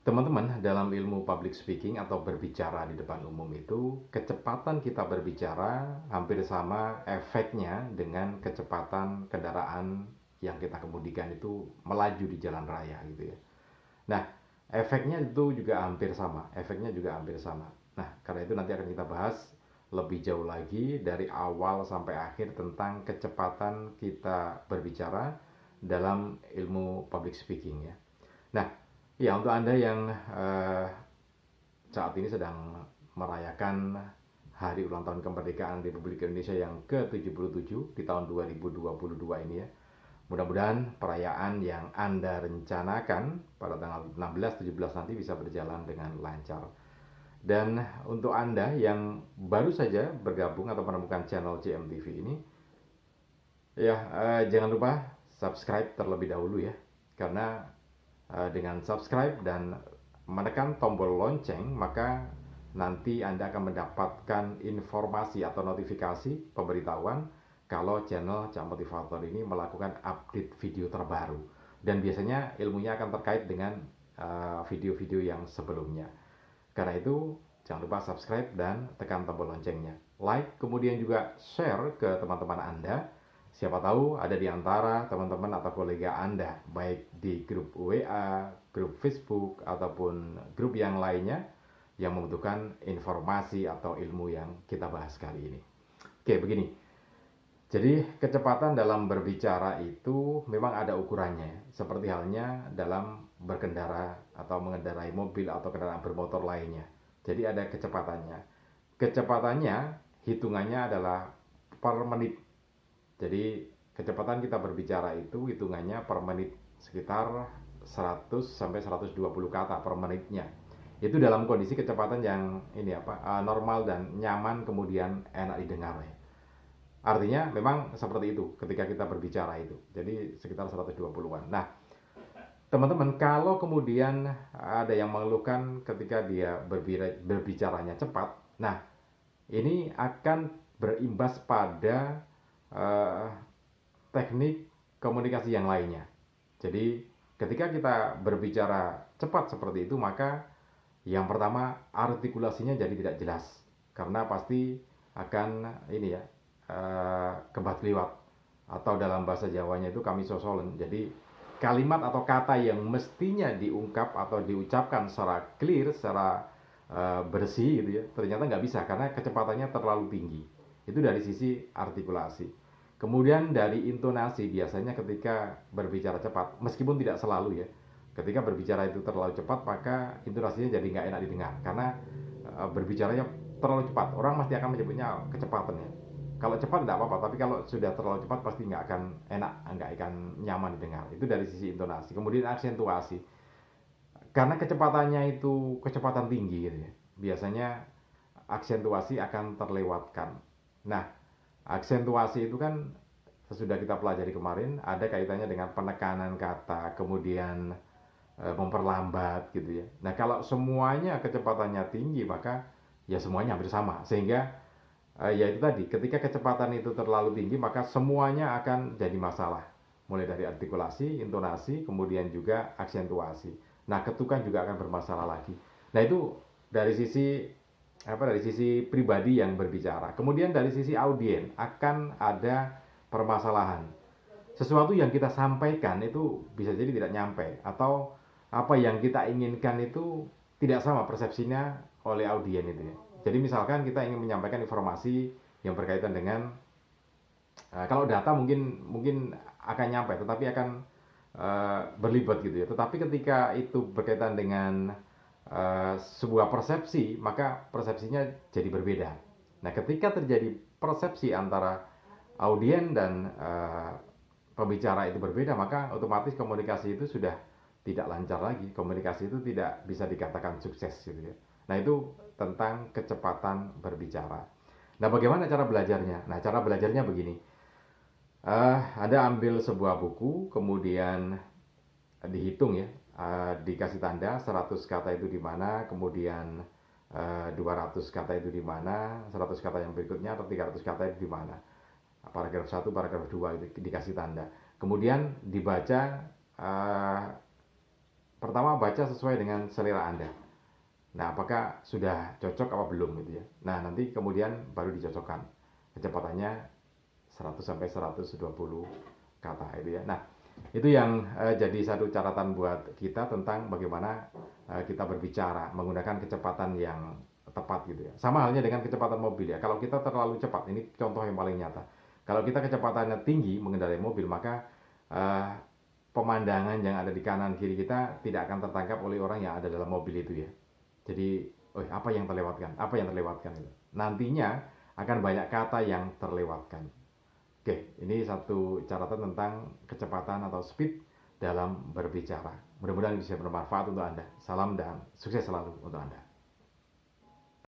Teman-teman, dalam ilmu public speaking atau berbicara di depan umum itu, kecepatan kita berbicara hampir sama efeknya dengan kecepatan kendaraan yang kita kemudikan itu melaju di jalan raya gitu ya. Nah, efeknya itu juga hampir sama, efeknya juga hampir sama. Nah, karena itu nanti akan kita bahas lebih jauh lagi dari awal sampai akhir tentang kecepatan kita berbicara dalam ilmu public speaking ya. Nah, ya untuk Anda yang saat ini sedang merayakan hari ulang tahun kemerdekaan Republik Indonesia yang ke-77 di tahun 2022 ini ya. Mudah-mudahan perayaan yang Anda rencanakan pada tanggal 16-17 nanti bisa berjalan dengan lancar. Dan untuk Anda yang baru saja bergabung atau menemukan channel CMTV ini, ya jangan lupa subscribe terlebih dahulu ya. Karena dengan subscribe dan menekan tombol lonceng, maka nanti Anda akan mendapatkan informasi atau notifikasi pemberitahuan kalau channel Cak Motivator ini melakukan update video terbaru. Dan biasanya ilmunya akan terkait dengan video-video yang sebelumnya. Karena itu jangan lupa subscribe dan tekan tombol loncengnya. Like, kemudian juga share ke teman-teman Anda. Siapa tahu ada di antara teman-teman atau kolega Anda, baik di grup WA, grup Facebook, ataupun grup yang lainnya yang membutuhkan informasi atau ilmu yang kita bahas kali ini. Oke, begini. Jadi kecepatan dalam berbicara itu memang ada ukurannya, seperti halnya dalam berkendara atau mengendarai mobil atau kendaraan bermotor lainnya. Jadi ada kecepatannya. Kecepatannya hitungannya adalah per menit. Jadi kecepatan kita berbicara itu hitungannya per menit sekitar 100 sampai 120 kata per menitnya. Itu dalam kondisi kecepatan yang normal dan nyaman, kemudian enak didengar ya. Artinya memang seperti itu ketika kita berbicara itu. Jadi sekitar 120-an. Nah, teman-teman, kalau kemudian ada yang mengeluhkan ketika dia berbicaranya cepat, nah ini akan berimbas pada teknik komunikasi yang lainnya. Jadi ketika kita berbicara cepat seperti itu, maka yang pertama artikulasinya jadi tidak jelas, karena pasti akan kebat liwat, atau dalam bahasa Jawanya itu kami sosolen. Jadi kalimat atau kata yang mestinya diungkap atau diucapkan secara clear, secara bersih gitu ya, ternyata nggak bisa karena kecepatannya terlalu tinggi. Itu dari sisi artikulasi. Kemudian dari intonasi, biasanya ketika berbicara cepat, meskipun tidak selalu ya, ketika berbicara itu terlalu cepat, maka intonasinya jadi nggak enak didengar karena berbicaranya terlalu cepat. Orang pasti akan menyebutnya kecepatan ya. Kalau cepat tidak apa-apa, tapi kalau sudah terlalu cepat pasti nggak akan enak, nggak akan nyaman didengar. Itu dari sisi intonasi. Kemudian aksentuasi, karena kecepatannya itu kecepatan tinggi gitu ya, biasanya aksentuasi akan terlewatkan. Nah, aksentuasi itu kan sesudah kita pelajari kemarin ada kaitannya dengan penekanan kata, kemudian memperlambat gitu ya. Nah, kalau semuanya kecepatannya tinggi, maka ya semuanya hampir sama, sehingga ya itu tadi, ketika kecepatan itu terlalu tinggi maka semuanya akan jadi masalah, mulai dari artikulasi, intonasi, kemudian juga aksentuasi. Nah, ketukan juga akan bermasalah lagi. Nah, itu dari sisi pribadi yang berbicara. Kemudian dari sisi audien akan ada permasalahan. Sesuatu yang kita sampaikan itu bisa jadi tidak nyampe, atau apa yang kita inginkan itu tidak sama persepsinya oleh audien itu ya. Jadi misalkan kita ingin menyampaikan informasi yang berkaitan dengan kalau data mungkin akan nyampe, tetapi akan berlibat gitu ya. Tetapi ketika itu berkaitan dengan sebuah persepsi, maka persepsinya jadi berbeda. Nah, ketika terjadi persepsi antara audien dan pembicara itu berbeda, maka otomatis komunikasi itu sudah tidak lancar lagi. Komunikasi itu tidak bisa dikatakan sukses gitu ya. Nah, itu tentang kecepatan berbicara. Nah, bagaimana cara belajarnya? Nah, cara belajarnya begini. Anda ambil sebuah buku, kemudian dihitung ya, dikasih tanda 100 kata itu di mana, kemudian 200 kata itu di mana, 100 kata yang berikutnya atau 300 kata itu di mana. Paragraf 1, paragraf 2 itu dikasih tanda. Kemudian dibaca Pertama, baca sesuai dengan selera Anda. Nah, apakah sudah cocok apa belum gitu ya. Nah, nanti kemudian baru dicocokkan. Kecepatannya 100 sampai 120 kata itu ya. Nah, itu yang jadi satu catatan buat kita tentang bagaimana kita berbicara menggunakan kecepatan yang tepat gitu ya. Sama halnya dengan kecepatan mobil ya. Kalau kita terlalu cepat, ini contoh yang paling nyata. Kalau kita kecepatannya tinggi mengendarai mobil, maka eh, pemandangan yang ada di kanan kiri kita tidak akan tertangkap oleh orang yang ada dalam mobil itu ya. Jadi, oh, apa yang terlewatkan? Apa yang terlewatkan itu? Nantinya akan banyak kata yang terlewatkan. Oke, ini satu catatan tentang kecepatan atau speed dalam berbicara. Mudah-mudahan bisa bermanfaat untuk Anda. Salam dan sukses selalu untuk Anda.